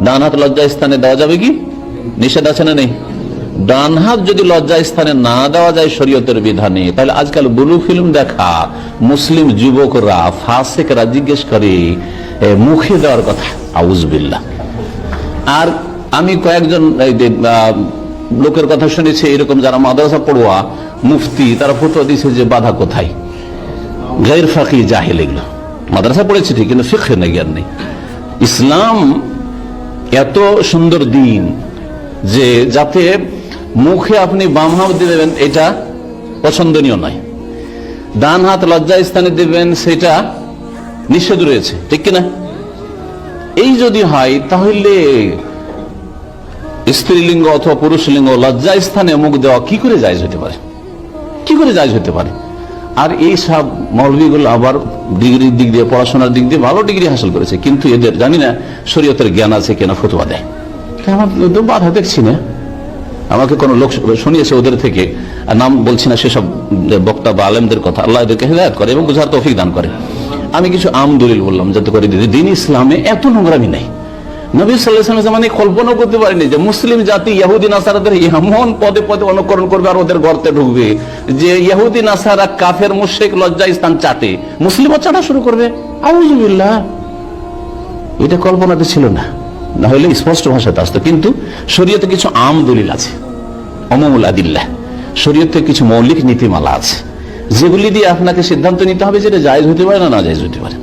ডান হাত লজ্জা স্থানে দেওয়া যাবে কি? নিষেধ আছে না নেই? ডান হাত যদি লজ্জা স্থানে না দেওয়া যায় শরীয়তের বিধানে, তাহলে আজকাল ব্লু ফিল্ম দেখা মুসলিম যুবকরা, ফাসেকরা জিজ্ঞেস করে মুখে দেওয়ার কথা। আউযুবিল্লাহ। আর আমি কয়েকজন লোকের কথা শুনেছি এরকম, যারা মাদ্রাসা পড়ুয়া মুফতি, তারা ফতোয়া দিয়েছে যে বাধা কোথায়? গায়র ফাকি জাহেল, এগুলো মাদ্রাসা পড়েছে ঠিক, কিন্তু ফিকহে না, জ্ঞান নেই। ইসলাম এত সুন্দর দিন যে যাতে মুখে আপনি বাম হাত দিবেন এটা পছন্দনীয় নয়, ডান হাত লজ্জা স্থানে দিবেন সেটা নিষেধ রয়েছে, ঠিক কিনা? এই যদি হয় তাহলে স্ত্রীলিঙ্গ অথবা পুরুষ লিঙ্গ লজ্জা স্থানে মুখ দেওয়া কি করে জায়েজ হতে পারে? কি করে জায়েজ হতে পারে? আর এই সব মৌলবীগুলো আবার ডিগ্রির দিক দিয়ে, পড়াশোনার দিক দিয়ে ভালো ডিগ্রি হাসিল করেছে, কিন্তু এদের জানি না শরীয়তের জ্ঞান আছে কিনা, ফতোয়া দেয়। আমার তো বাধা দেখছি না। আমাকে কোন লোক শুনিয়েছে ওদের থেকে, নাম বলছি না, সেসব বক্তা বা আলেমদের কথা, আল্লাহ এদেরকে হিদায়াত করে এবং বুঝার তৌফিক দান করে। আমি কিছু আম দলিল বললাম যাতে করে দিন ইসলামে এত নোংরামি নাই। নবী সাল্লাল্লাহু আলাইহি ওয়াসাল্লাম জামানে কল্পনা করতে পারেনি যে মুসলিম জাতি ইহুদি নাসারাদের এমন পদে পদে অনুকরণ করবে আর ওদের গর্তে ঢুকবে যে ইহুদি নাসারা কাফের মুশরিক লজ্জা স্থান চাটে, মুসলিমও চাটা শুরু করবে। আউযুবিল্লাহ। এটা কল্পনাতে ছিল না, না হলে স্পষ্ট ভাষাতে আসতো। কিন্তু শরীয়তে কিছু আম দলিল আছে, উমুমুল আদিল্লাহ, শরীয়তে কিছু মৌলিক নীতিমালা আছে, যেগুলি দিয়ে আপনাকে সিদ্ধান্ত নিতে হবে যে এটা জায়েজ হতে পারে না জায়েজ হতে পারে।